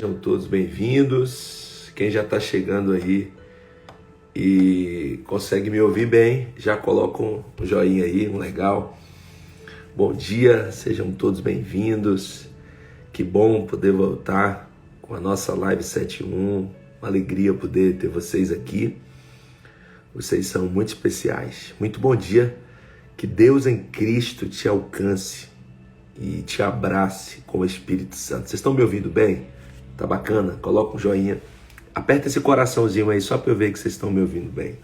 Sejam todos bem-vindos. Quem já está chegando aí e consegue me ouvir bem, já coloca um joinha aí, um legal. Bom dia, sejam todos bem-vindos. Que bom poder voltar com a nossa Live 71. Uma alegria poder ter vocês aqui. Vocês são muito especiais. Muito bom dia. Que Deus em Cristo te alcance e te abrace com o Espírito Santo. Vocês estão me ouvindo bem? Tá bacana? Coloca um joinha. Aperta esse coraçãozinho aí só para eu ver que vocês estão me ouvindo bem.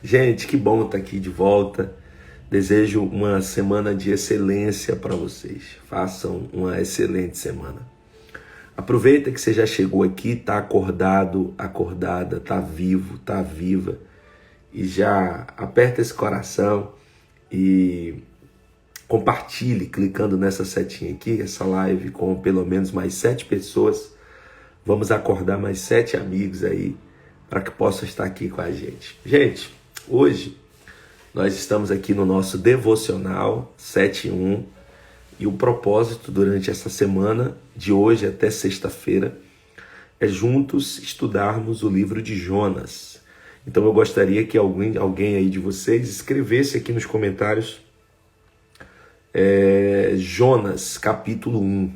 Gente, que bom estar aqui de volta. Desejo uma semana de excelência para vocês. Façam uma excelente semana. Aproveita que você já chegou aqui, tá acordado, acordada, tá vivo, tá viva. E já aperta esse coração e compartilhe clicando nessa setinha aqui, essa live com pelo menos mais 7 pessoas. Vamos acordar mais 7 amigos aí para que possam estar aqui com a gente. Gente, hoje nós estamos aqui no nosso devocional 7.1 e o propósito durante essa semana, de hoje até sexta-feira, é juntos estudarmos o livro de Jonas. Então eu gostaria que alguém aí de vocês escrevesse aqui nos comentários Jonas, capítulo 1,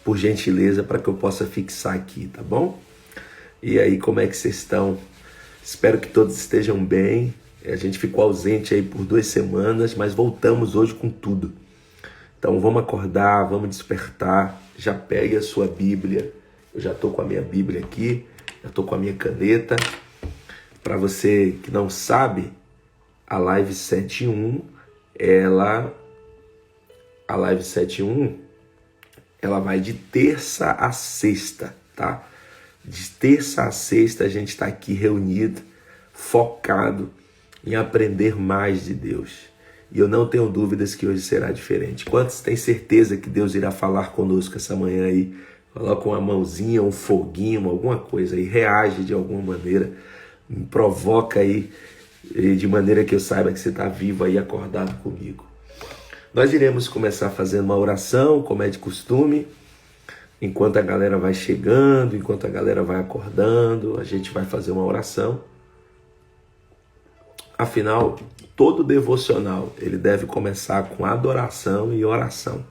por gentileza, para que eu possa fixar aqui, tá bom? E aí, como é que vocês estão? Espero que todos estejam bem. A gente ficou ausente aí por 2 semanas, mas voltamos hoje com tudo. Então vamos acordar, vamos despertar. Já pegue a sua Bíblia. Eu já estou com a minha Bíblia aqui, já estou com a minha caneta. Para você que não sabe, a Live 7.1, a Live 7.1, ela vai de terça a sexta, tá? De terça a sexta a gente está aqui reunido, focado em aprender mais de Deus. E eu não tenho dúvidas que hoje será diferente. Quantos têm certeza que Deus irá falar conosco essa manhã aí? Coloca uma mãozinha, um foguinho, alguma coisa aí, reage de alguma maneira, me provoca aí, de maneira que eu saiba que você está vivo aí, acordado comigo. Nós iremos começar fazendo uma oração, como é de costume, enquanto a galera vai chegando, enquanto a galera vai acordando, a gente vai fazer uma oração. Afinal, todo devocional, ele deve começar com adoração e oração.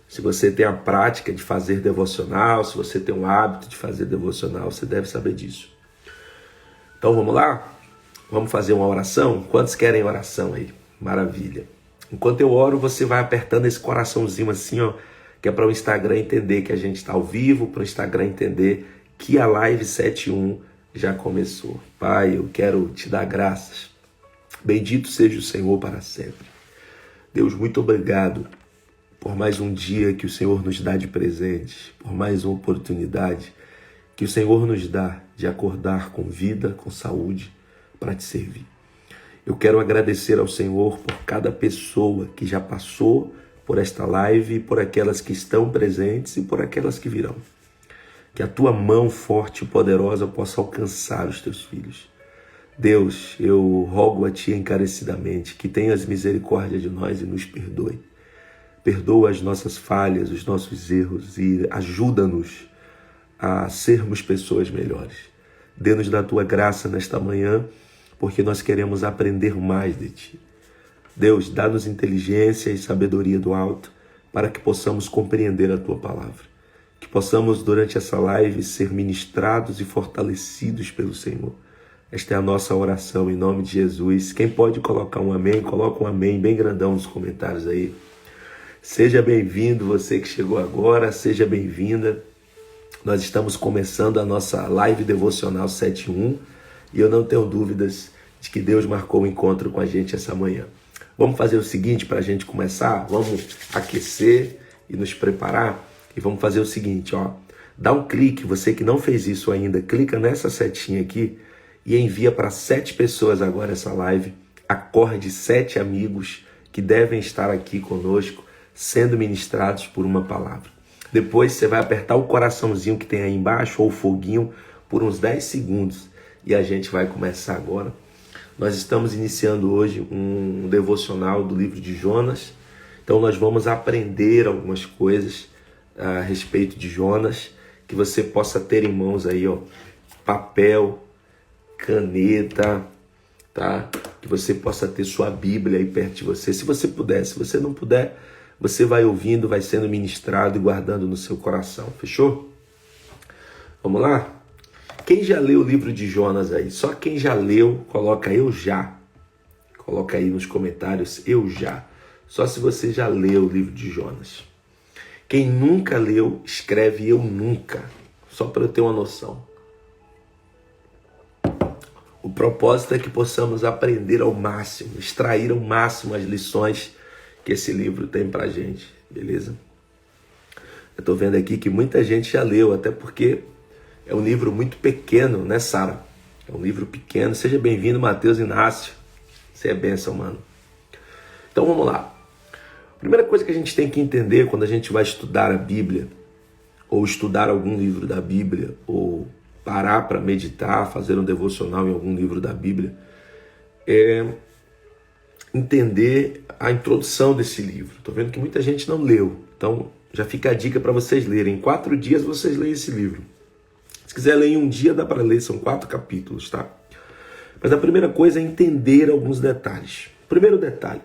Se você tem a prática de fazer devocional, se você tem o hábito de fazer devocional, você deve saber disso. Então vamos lá? Vamos fazer uma oração? Quantos querem oração aí? Maravilha. Enquanto eu oro, você vai apertando esse coraçãozinho assim, ó, que é para o Instagram entender que a gente está ao vivo, para o Instagram entender que a Live 7.1 já começou. Pai, eu quero te dar graças. Bendito seja o Senhor para sempre. Deus, muito obrigado por mais um dia que o Senhor nos dá de presente, por mais uma oportunidade que o Senhor nos dá de acordar com vida, com saúde, para te servir. Eu quero agradecer ao Senhor por cada pessoa que já passou por esta live, por aquelas que estão presentes e por aquelas que virão. Que a tua mão forte e poderosa possa alcançar os teus filhos. Deus, eu rogo a ti encarecidamente que tenhas misericórdia de nós e nos perdoe. Perdoa as nossas falhas, os nossos erros e ajuda-nos a sermos pessoas melhores. Dê-nos da tua graça nesta manhã, porque nós queremos aprender mais de ti. Deus, dá-nos inteligência e sabedoria do alto para que possamos compreender a tua palavra. Que possamos, durante essa live, ser ministrados e fortalecidos pelo Senhor. Esta é a nossa oração em nome de Jesus. Quem pode colocar um amém, coloca um amém bem grandão nos comentários aí. Seja bem-vindo, você que chegou agora, seja bem-vinda. Nós estamos começando a nossa live devocional 7.1 e eu não tenho dúvidas de que Deus marcou um encontro com a gente essa manhã. Vamos fazer o seguinte para a gente começar? Vamos aquecer e nos preparar? E vamos fazer o seguinte, ó. Dá um clique, você que não fez isso ainda, clica nessa setinha aqui e envia para 7 pessoas agora essa live. Acorde 7 amigos que devem estar aqui conosco, sendo ministrados por uma palavra. Depois você vai apertar o coraçãozinho que tem aí embaixo, ou o foguinho, por uns 10 segundos. E a gente vai começar agora. Nós estamos iniciando hoje um devocional do livro de Jonas. Então nós vamos aprender algumas coisas a respeito de Jonas, que você possa ter em mãos aí, ó, papel, caneta, tá? Que você possa ter sua Bíblia aí perto de você, se você puder. Se você não puder, você vai ouvindo, vai sendo ministrado e guardando no seu coração, fechou? Vamos lá? Quem já leu o livro de Jonas aí? Só quem já leu, coloca eu já. Coloca aí nos comentários eu já. Só se você já leu o livro de Jonas. Quem nunca leu, escreve eu nunca. Só para eu ter uma noção. O propósito é que possamos aprender ao máximo, extrair ao máximo as lições que esse livro tem pra gente, beleza? Eu tô vendo aqui que muita gente já leu, até porque é um livro muito pequeno, né, Sara? É um livro pequeno. Seja bem-vindo, Matheus Inácio. Você é bênção, mano. Então vamos lá. Primeira coisa que a gente tem que entender quando a gente vai estudar a Bíblia, ou estudar algum livro da Bíblia, ou parar para meditar, fazer um devocional em algum livro da Bíblia, é entender a introdução desse livro. Estou vendo que muita gente não leu, então já fica a dica para vocês lerem. Em 4 dias vocês leem esse livro. Se quiser ler em um dia, dá para ler, são 4 capítulos, tá? Mas a primeira coisa é entender alguns detalhes. Primeiro detalhe,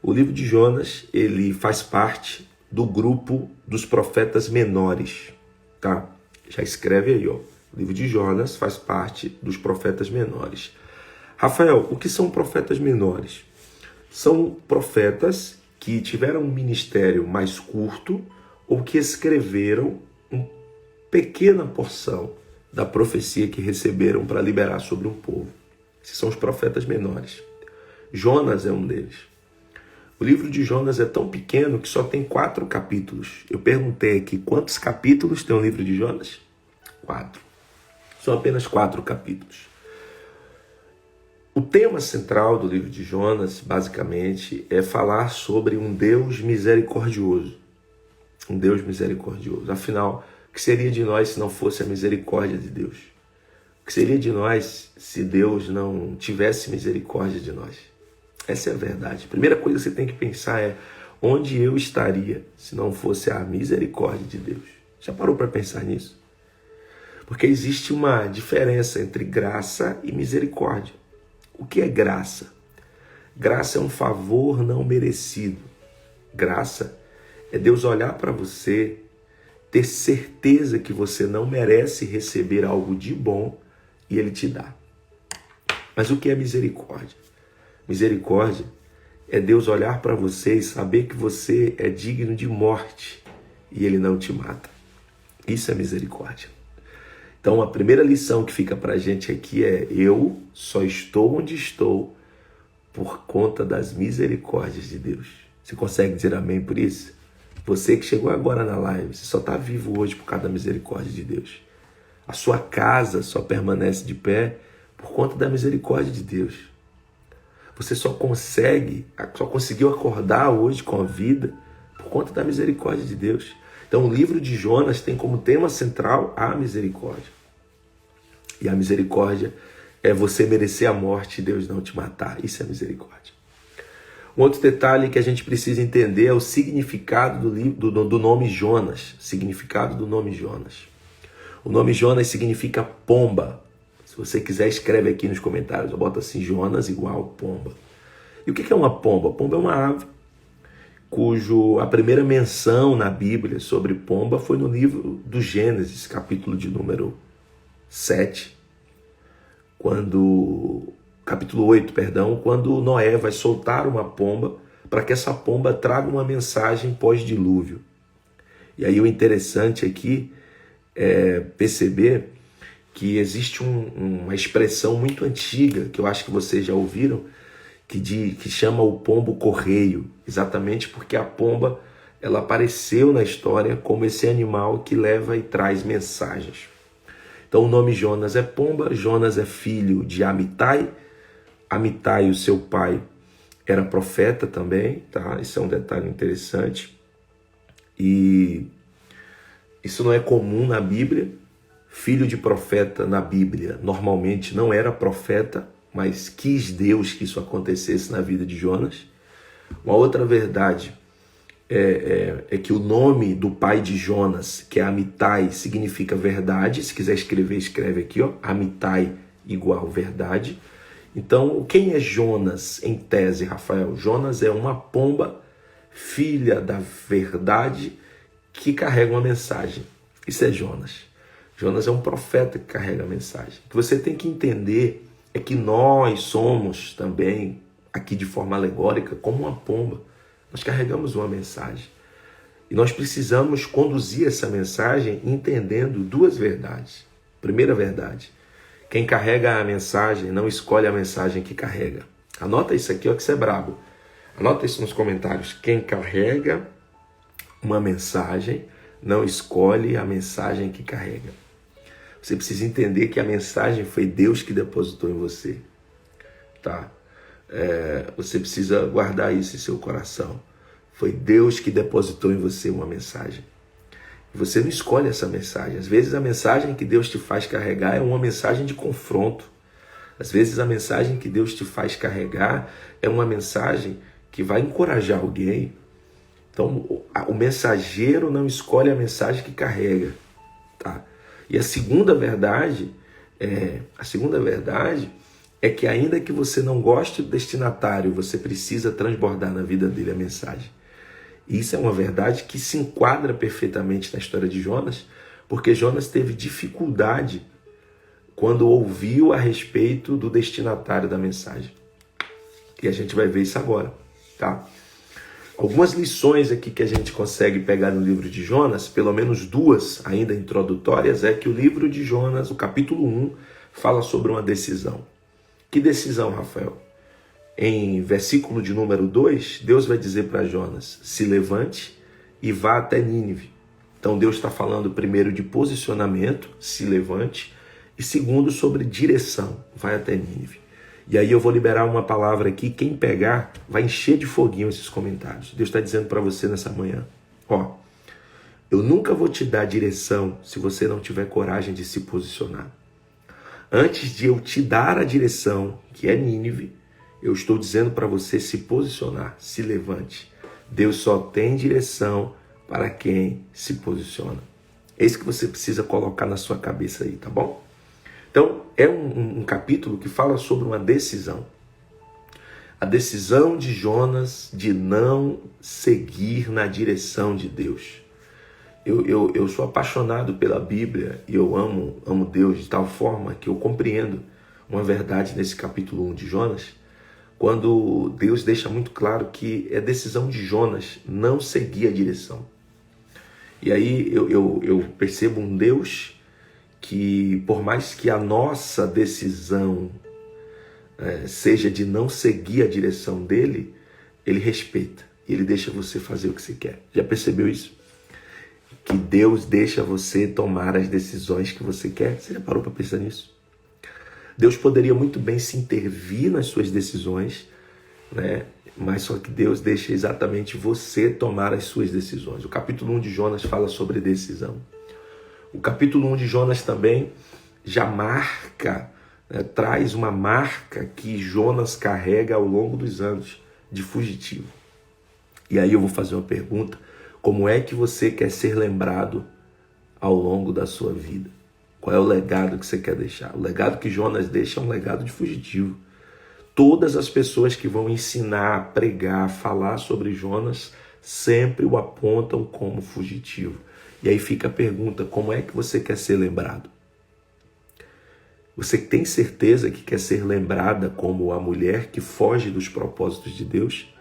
o livro de Jonas, ele faz parte do grupo dos profetas menores, tá? Já escreve aí, ó. O livro de Jonas faz parte dos profetas menores. Rafael, o que são profetas menores? São profetas que tiveram um ministério mais curto ou que escreveram uma pequena porção da profecia que receberam para liberar sobre um povo. Esses são os profetas menores. Jonas é um deles. O livro de Jonas é tão pequeno que só tem 4 capítulos. Eu perguntei aqui, quantos capítulos tem o livro de Jonas? 4. São apenas 4 capítulos. O tema central do livro de Jonas, basicamente, é falar sobre um Deus misericordioso. Um Deus misericordioso. Afinal, o que seria de nós se não fosse a misericórdia de Deus? O que seria de nós se Deus não tivesse misericórdia de nós? Essa é a verdade. A primeira coisa que você tem que pensar é onde eu estaria se não fosse a misericórdia de Deus? Já parou para pensar nisso? Porque existe uma diferença entre graça e misericórdia. O que é graça? Graça é um favor não merecido. Graça é Deus olhar para você, ter certeza que você não merece receber algo de bom e Ele te dá. Mas o que é misericórdia? Misericórdia é Deus olhar para você e saber que você é digno de morte e Ele não te mata. Isso é misericórdia. Então a primeira lição que fica para a gente aqui é: eu só estou onde estou por conta das misericórdias de Deus. Você consegue dizer amém por isso? Você que chegou agora na live, você só está vivo hoje por causa da misericórdia de Deus. A sua casa só permanece de pé por conta da misericórdia de Deus. Você só conseguiu acordar hoje com a vida por conta da misericórdia de Deus. Então o livro de Jonas tem como tema central a misericórdia. E a misericórdia é você merecer a morte e Deus não te matar. Isso é misericórdia. Um outro detalhe que a gente precisa entender é o significado do nome Jonas. Significado do nome Jonas. O nome Jonas significa pomba. Se você quiser, escreve aqui nos comentários. Eu boto assim, Jonas igual pomba. E o que é uma pomba? Pomba é uma ave a primeira menção na Bíblia sobre pomba foi no livro do Gênesis, capítulo de número 7, capítulo 8, quando Noé vai soltar uma pomba para que essa pomba traga uma mensagem pós-dilúvio. E aí o interessante aqui é perceber que existe uma expressão muito antiga, que eu acho que vocês já ouviram, que chama o pombo correio, exatamente porque a pomba ela apareceu na história como esse animal que leva e traz mensagens. Então o nome Jonas é pomba, Jonas é filho de Amitai. Amitai, o seu pai, era profeta também, tá? Isso é um detalhe interessante. E isso não é comum na Bíblia. Filho de profeta na Bíblia normalmente não era profeta, mas quis Deus que isso acontecesse na vida de Jonas. Uma outra verdade é que o nome do pai de Jonas, que é Amitai, significa verdade. Se quiser escrever, escreve aqui, ó, Amitai igual verdade. Então, quem é Jonas em tese, Rafael? Jonas é uma pomba, filha da verdade, que carrega uma mensagem. Isso é Jonas. Jonas é um profeta que carrega a mensagem. O que você tem que entender é que nós somos também, aqui de forma alegórica, como uma pomba. Nós carregamos uma mensagem. E nós precisamos conduzir essa mensagem entendendo duas verdades. Primeira verdade: quem carrega a mensagem não escolhe a mensagem que carrega. Anota isso aqui, ó, que você é brabo. Anota isso nos comentários. Quem carrega uma mensagem não escolhe a mensagem que carrega. Você precisa entender que a mensagem foi Deus que depositou em você. Tá? Você precisa guardar isso em seu coração. Foi Deus que depositou em você uma mensagem. Você não escolhe essa mensagem. Às vezes a mensagem que Deus te faz carregar é uma mensagem de confronto. Às vezes a mensagem que Deus te faz carregar é uma mensagem que vai encorajar alguém. Então, o mensageiro não escolhe a mensagem que carrega. Tá? E a segunda verdade é que ainda que você não goste do destinatário, você precisa transbordar na vida dele a mensagem. E isso é uma verdade que se enquadra perfeitamente na história de Jonas, porque Jonas teve dificuldade quando ouviu a respeito do destinatário da mensagem. E a gente vai ver isso agora, tá? Algumas lições aqui que a gente consegue pegar no livro de Jonas, pelo menos duas ainda introdutórias, é que o livro de Jonas, o capítulo 1, fala sobre uma decisão. Que decisão, Rafael? Em versículo de número 2, Deus vai dizer para Jonas: se levante e vá até Nínive. Então Deus está falando primeiro de posicionamento, se levante, e segundo sobre direção, vai até Nínive. E aí eu vou liberar uma palavra aqui, quem pegar vai encher de foguinho esses comentários. Deus está dizendo para você nessa manhã: ó, eu nunca vou te dar direção se você não tiver coragem de se posicionar. Antes de eu te dar a direção, que é Nínive, eu estou dizendo para você se posicionar, se levante. Deus só tem direção para quem se posiciona. É isso que você precisa colocar na sua cabeça aí, tá bom? Então, é um capítulo que fala sobre uma decisão. A decisão de Jonas de não seguir na direção de Deus. Eu sou apaixonado pela Bíblia e eu amo Deus de tal forma que eu compreendo uma verdade nesse capítulo 1 de Jonas, quando Deus deixa muito claro que é decisão de Jonas não seguir a direção. E aí eu percebo um Deus que, por mais que a nossa decisão seja de não seguir a direção dele, ele respeita e ele deixa você fazer o que você quer. Já percebeu isso? Que Deus deixa você tomar as decisões que você quer. Você já parou para pensar nisso? Deus poderia muito bem se intervir nas suas decisões, né? Mas só que Deus deixa exatamente você tomar as suas decisões. O capítulo 1 de Jonas fala sobre decisão. O capítulo 1 de Jonas também já marca, né, traz uma marca que Jonas carrega ao longo dos anos de fugitivo. E aí eu vou fazer uma pergunta: como é que você quer ser lembrado ao longo da sua vida? Qual é o legado que você quer deixar? O legado que Jonas deixa é um legado de fugitivo. Todas as pessoas que vão ensinar, pregar, falar sobre Jonas sempre o apontam como fugitivo. E aí fica a pergunta: como é que você quer ser lembrado? Você tem certeza que quer ser lembrada como a mulher que foge dos propósitos de Deus?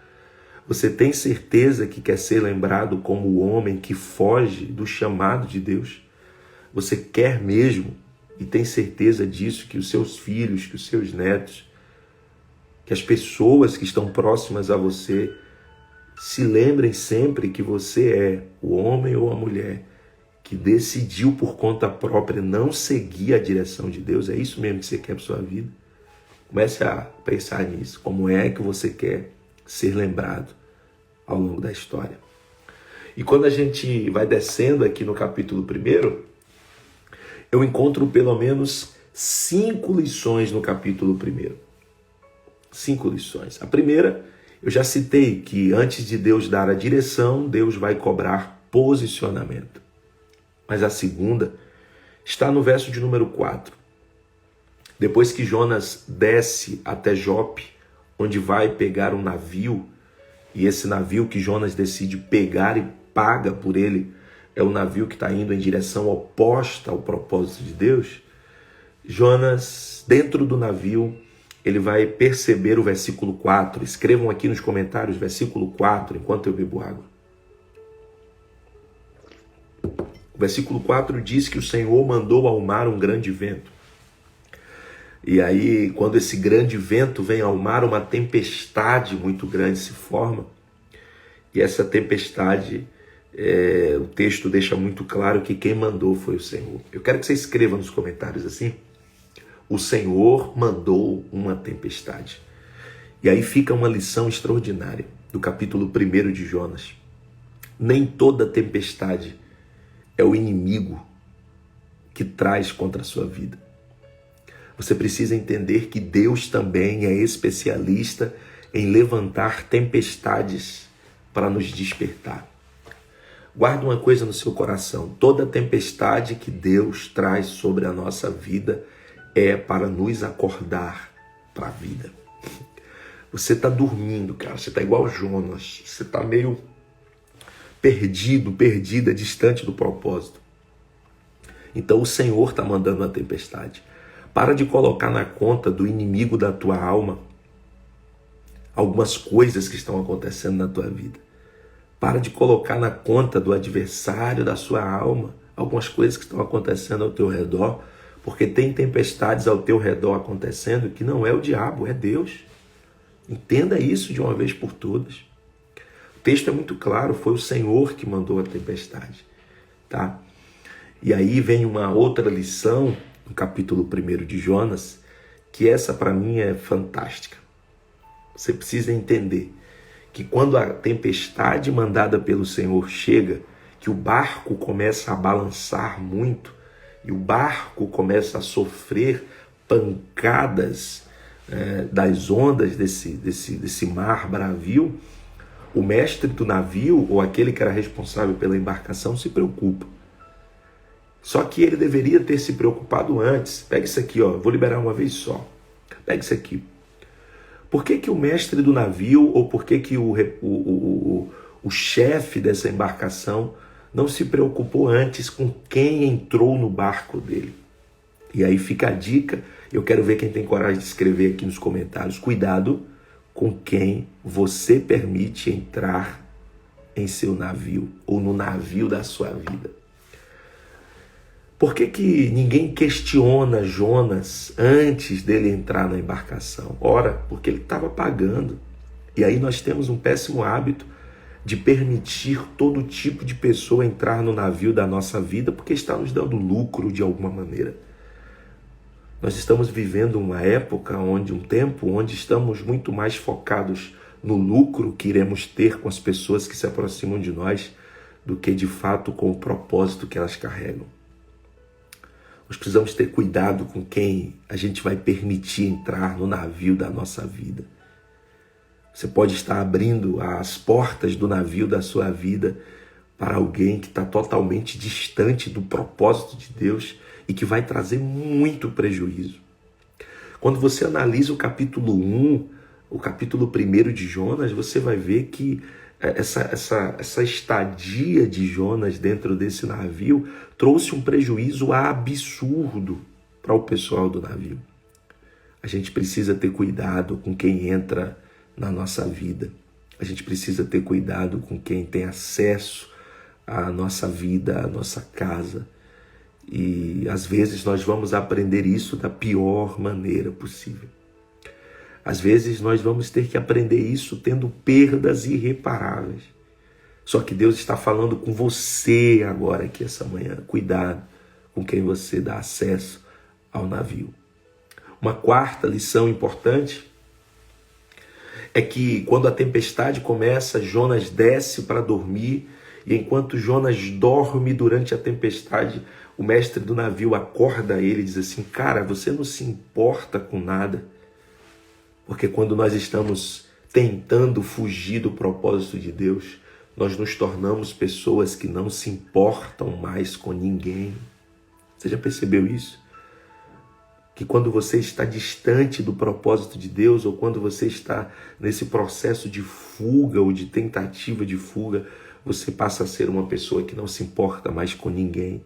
Você tem certeza que quer ser lembrado como o homem que foge do chamado de Deus? Você quer mesmo e tem certeza disso, que os seus filhos, que os seus netos, que as pessoas que estão próximas a você se lembrem sempre que você é o homem ou a mulher que decidiu por conta própria não seguir a direção de Deus? É isso mesmo que você quer para sua vida? Comece a pensar nisso. Como é que você quer ser lembrado ao longo da história? E quando a gente vai descendo aqui no capítulo 1, eu encontro pelo menos 5 lições no capítulo 1. 5 lições. A primeira Eu já citei que antes de Deus dar a direção, Deus vai cobrar posicionamento. Mas a segunda está no verso de número 4. Depois que Jonas desce até Jope, onde vai pegar um navio, e esse navio que Jonas decide pegar e paga por ele, é o navio que está indo em direção oposta ao propósito de Deus, Jonas, dentro do navio, ele vai perceber o versículo 4. Escrevam aqui nos comentários, versículo 4, enquanto eu bebo água. O versículo 4 diz que o Senhor mandou ao mar um grande vento. E aí, quando esse grande vento vem ao mar, uma tempestade muito grande se forma. E essa tempestade, o texto deixa muito claro que quem mandou foi o Senhor. Eu quero que você escreva nos comentários assim: o Senhor mandou uma tempestade. E aí fica uma lição extraordinária do capítulo 1 de Jonas. Nem toda tempestade é o inimigo que traz contra a sua vida. Você precisa entender que Deus também é especialista em levantar tempestades para nos despertar. Guarda uma coisa no seu coração: toda tempestade que Deus traz sobre a nossa vida é para nos acordar para a vida. Você está dormindo, cara, você está igual Jonas, você está meio perdida, distante do propósito. Então o Senhor está mandando a tempestade. Para de colocar na conta do inimigo da tua alma algumas coisas que estão acontecendo na tua vida. Para de colocar na conta do adversário da sua alma algumas coisas que estão acontecendo ao teu redor, porque tem tempestades ao teu redor acontecendo que não é o diabo, é Deus. Entenda isso de uma vez por todas. O texto é muito claro, foi o Senhor que mandou a tempestade, tá? E aí vem uma outra lição no capítulo 1 de Jonas, que essa para mim é fantástica. Você precisa entender que quando a tempestade mandada pelo Senhor chega, que o barco começa a balançar muito, e o barco começa a sofrer pancadas das ondas desse mar bravio, o mestre do navio, ou aquele que era responsável pela embarcação, se preocupa. Só que ele deveria ter se preocupado antes. Pega isso aqui, ó, vou liberar uma vez só. Pega isso aqui. Por que que o mestre do navio, ou por que que o chefe dessa embarcação não se preocupou antes com quem entrou no barco dele? E aí fica a dica, eu quero ver quem tem coragem de escrever aqui nos comentários. Cuidado com quem você permite entrar em seu navio, ou no navio da sua vida. Por que que ninguém questiona Jonas antes dele entrar na embarcação? Ora, porque ele estava pagando. E aí nós temos um péssimo hábito de permitir todo tipo de pessoa entrar no navio da nossa vida porque está nos dando lucro de alguma maneira. Nós estamos vivendo uma época, um tempo onde estamos muito mais focados no lucro que iremos ter com as pessoas que se aproximam de nós do que de fato com o propósito que elas carregam. Nós precisamos ter cuidado com quem a gente vai permitir entrar no navio da nossa vida. Você pode estar abrindo as portas do navio da sua vida para alguém que está totalmente distante do propósito de Deus e que vai trazer muito prejuízo. Quando você analisa o capítulo 1, o capítulo 1 de Jonas, você vai ver que essa estadia de Jonas dentro desse navio trouxe um prejuízo absurdo para o pessoal do navio. A gente precisa ter cuidado com quem entra na nossa vida. A gente precisa ter cuidado com quem tem acesso à nossa vida, à nossa casa. E às vezes nós vamos aprender isso da pior maneira possível. Às vezes nós vamos ter que aprender isso tendo perdas irreparáveis. Só que Deus está falando com você agora aqui essa manhã. Cuidado com quem você dá acesso ao navio. Uma quarta lição importante é que quando a tempestade começa, Jonas desce para dormir, e enquanto Jonas dorme durante a tempestade, o mestre do navio acorda ele e diz assim: cara, você não se importa com nada. Porque quando nós estamos tentando fugir do propósito de Deus, nós nos tornamos pessoas que não se importam mais com ninguém. Você já percebeu isso? Que quando você está distante do propósito de Deus, ou quando você está nesse processo de fuga ou de tentativa de fuga, você passa a ser uma pessoa que não se importa mais com ninguém.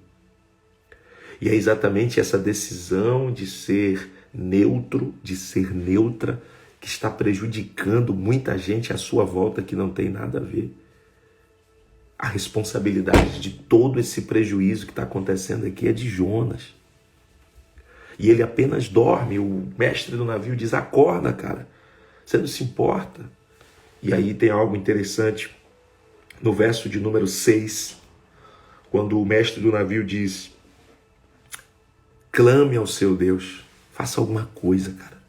E é exatamente essa decisão de ser neutro, de ser neutra, que está prejudicando muita gente à sua volta que não tem nada a ver. A responsabilidade de todo esse prejuízo que está acontecendo aqui é de Jonas. E ele apenas dorme. O mestre do navio diz: acorda, cara. Você não se importa. E aí tem algo interessante no verso de número 6, quando o mestre do navio diz: clame ao seu Deus, faça alguma coisa, cara.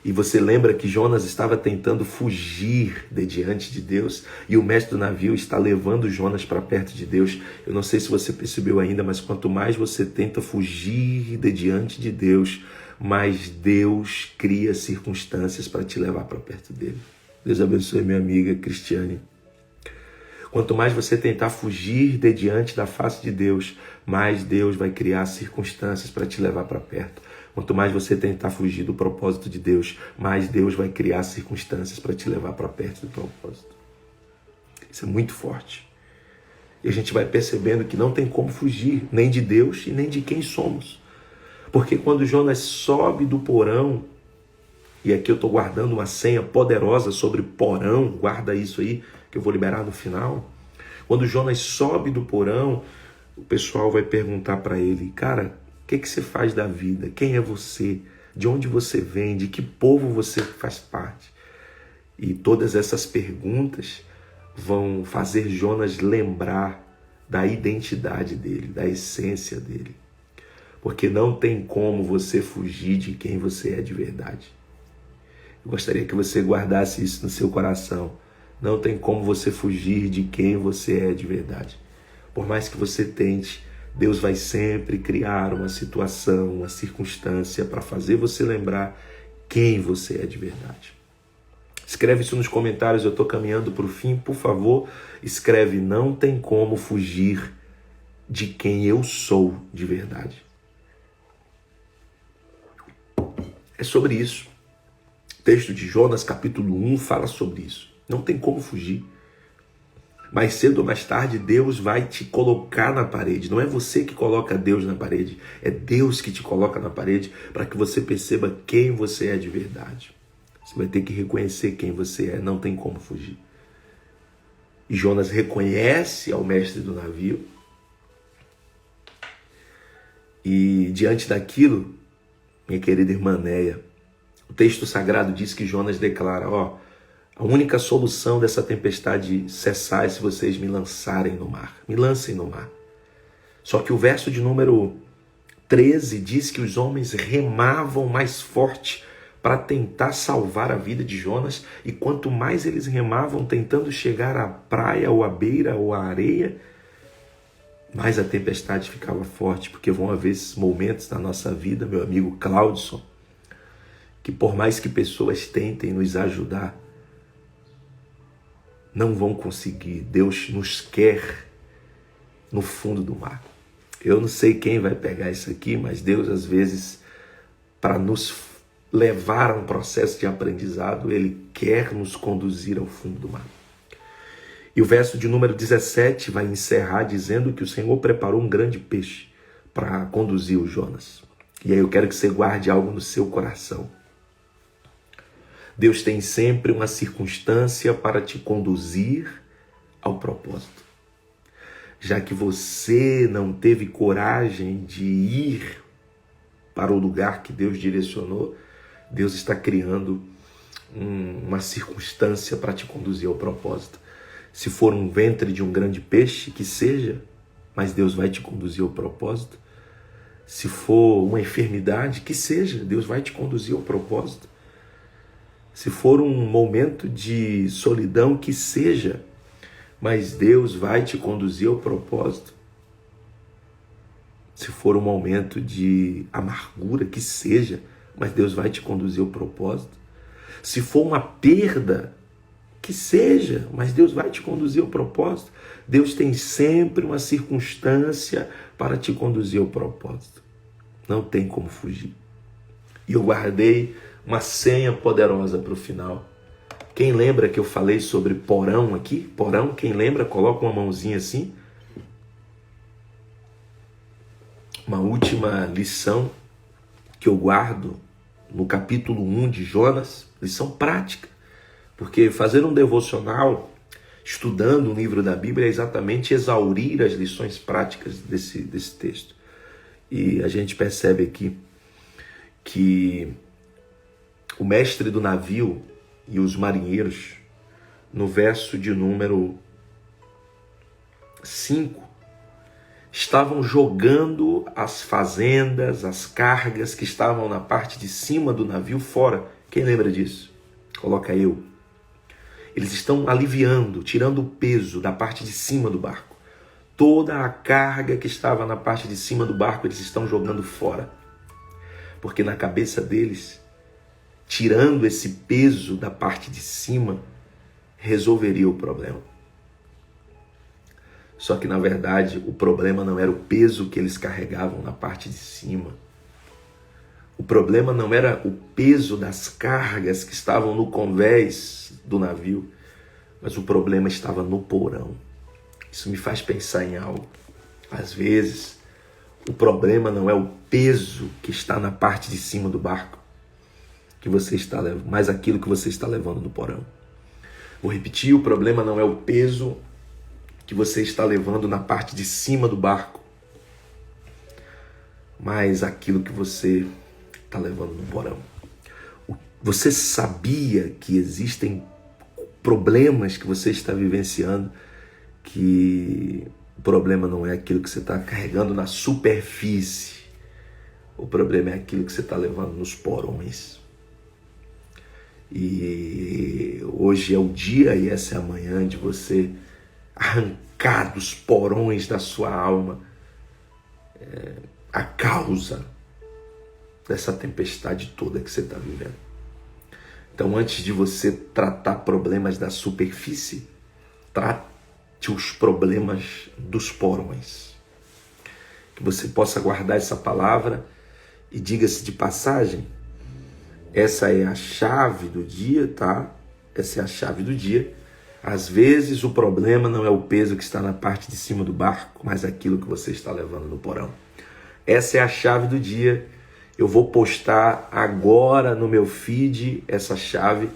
E você lembra que Jonas estava tentando fugir de diante de Deus, e o mestre do navio está levando Jonas para perto de Deus. Eu não sei se você percebeu ainda, mas quanto mais você tenta fugir de diante de Deus, mais Deus cria circunstâncias para te levar para perto dele. Deus abençoe minha amiga Cristiane. Quanto mais você tentar fugir de diante da face de Deus, mais Deus vai criar circunstâncias para te levar para perto. Quanto mais você tentar fugir do propósito de Deus, mais Deus vai criar circunstâncias para te levar para perto do propósito. Isso é muito forte. E a gente vai percebendo que não tem como fugir, nem de Deus e nem de quem somos. Porque quando Jonas sobe do porão, e aqui eu estou guardando uma senha poderosa sobre porão, guarda isso aí, que eu vou liberar no final. Quando Jonas sobe do porão, o pessoal vai perguntar para ele: cara, o que você faz da vida? Quem é você? De onde você vem? De que povo você faz parte? E todas essas perguntas vão fazer Jonas lembrar da identidade dele, da essência dele. Porque não tem como você fugir de quem você é de verdade. Eu gostaria que você guardasse isso no seu coração. Não tem como você fugir de quem você é de verdade. Por mais que você tente, Deus vai sempre criar uma situação, uma circunstância para fazer você lembrar quem você é de verdade. Escreve isso nos comentários, eu estou caminhando para o fim. Por favor, escreve: não tem como fugir de quem eu sou de verdade. É sobre isso. O texto de Jonas, capítulo 1, fala sobre isso. Não tem como fugir. Mais cedo ou mais tarde, Deus vai te colocar na parede. Não é você que coloca Deus na parede. É Deus que te coloca na parede para que você perceba quem você é de verdade. Você vai ter que reconhecer quem você é. Não tem como fugir. E Jonas reconhece ao mestre do navio. E diante daquilo, minha querida irmã Néia, o texto sagrado diz que Jonas declara: a única solução dessa tempestade cessar é se vocês me lançarem no mar. Me lancem no mar. Só que o verso de número 13 diz que os homens remavam mais forte para tentar salvar a vida de Jonas. E quanto mais eles remavam tentando chegar à praia ou à beira ou à areia, mais a tempestade ficava forte. Porque vão haver esses momentos na nossa vida, meu amigo Claudson, que por mais que pessoas tentem nos ajudar, não vão conseguir. Deus nos quer no fundo do mar. Eu não sei quem vai pegar isso aqui, mas Deus, às vezes, para nos levar a um processo de aprendizado, Ele quer nos conduzir ao fundo do mar. E o verso de número 17 vai encerrar dizendo que o Senhor preparou um grande peixe para conduzir o Jonas. E aí eu quero que você guarde algo no seu coração. Deus tem sempre uma circunstância para te conduzir ao propósito. Já que você não teve coragem de ir para o lugar que Deus direcionou, Deus está criando uma circunstância para te conduzir ao propósito. Se for um ventre de um grande peixe, que seja, mas Deus vai te conduzir ao propósito. Se for uma enfermidade, que seja, Deus vai te conduzir ao propósito. Se for um momento de solidão, que seja, mas Deus vai te conduzir ao propósito. Se for um momento de amargura, que seja, mas Deus vai te conduzir ao propósito. Se for uma perda, que seja, mas Deus vai te conduzir ao propósito. Deus tem sempre uma circunstância para te conduzir ao propósito. Não tem como fugir. E eu guardei uma senha poderosa para o final. Quem lembra que eu falei sobre porão aqui? Porão, quem lembra, coloca uma mãozinha assim. Uma última lição que eu guardo no capítulo 1 de Jonas, lição prática. Porque fazer um devocional, estudando um livro da Bíblia, é exatamente exaurir as lições práticas desse texto. E a gente percebe aqui que o mestre do navio e os marinheiros, no verso de número 5, estavam jogando as fazendas, as cargas que estavam na parte de cima do navio fora. Quem lembra disso? Coloca eu. Eles estão aliviando, tirando o peso da parte de cima do barco. Toda a carga que estava na parte de cima do barco, eles estão jogando fora. Porque na cabeça deles, tirando esse peso da parte de cima, resolveria o problema. Só que, na verdade, o problema não era o peso que eles carregavam na parte de cima. O problema não era o peso das cargas que estavam no convés do navio, mas o problema estava no porão. Isso me faz pensar em algo. Às vezes, o problema não é o peso que está na parte de cima do barco, que você está levando, mas aquilo que você está levando no porão. Vou repetir, o problema não é o peso que você está levando na parte de cima do barco, mas aquilo que você está levando no porão. Você sabia que existem problemas que você está vivenciando, que o problema não é aquilo que você está carregando na superfície, o problema é aquilo que você está levando nos porões. E hoje é o dia e essa é a manhã de você arrancar dos porões da sua alma a causa dessa tempestade toda que você está vivendo. Então, antes de você tratar problemas da superfície, trate os problemas dos porões. Que você possa guardar essa palavra e, diga-se de passagem, essa é a chave do dia, tá? Essa é a chave do dia. Às vezes o problema não é o peso que está na parte de cima do barco, mas aquilo que você está levando no porão. Essa é a chave do dia. Eu vou postar agora no meu feed essa chave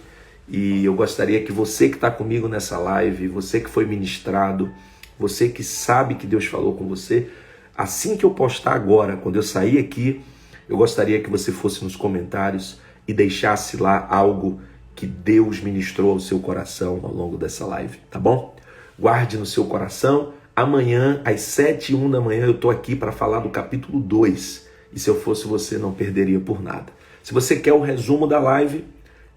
e eu gostaria que você que está comigo nessa live, você que foi ministrado, você que sabe que Deus falou com você, assim que eu postar agora, quando eu sair aqui, eu gostaria que você fosse nos comentários e deixasse lá algo que Deus ministrou ao seu coração ao longo dessa live, tá bom? Guarde no seu coração. Amanhã, às 7h01 da manhã, eu estou aqui para falar do capítulo 2. E se eu fosse você, não perderia por nada. Se você quer o resumo da live,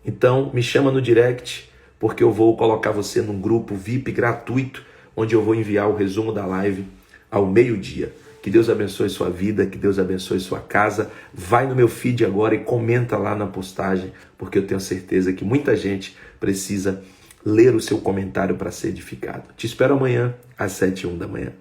então me chama no direct, porque eu vou colocar você num grupo VIP gratuito, onde eu vou enviar o resumo da live ao meio-dia. Que Deus abençoe sua vida, que Deus abençoe sua casa. Vai no meu feed agora e comenta lá na postagem, porque eu tenho certeza que muita gente precisa ler o seu comentário para ser edificado. Te espero amanhã às 7h01 da manhã.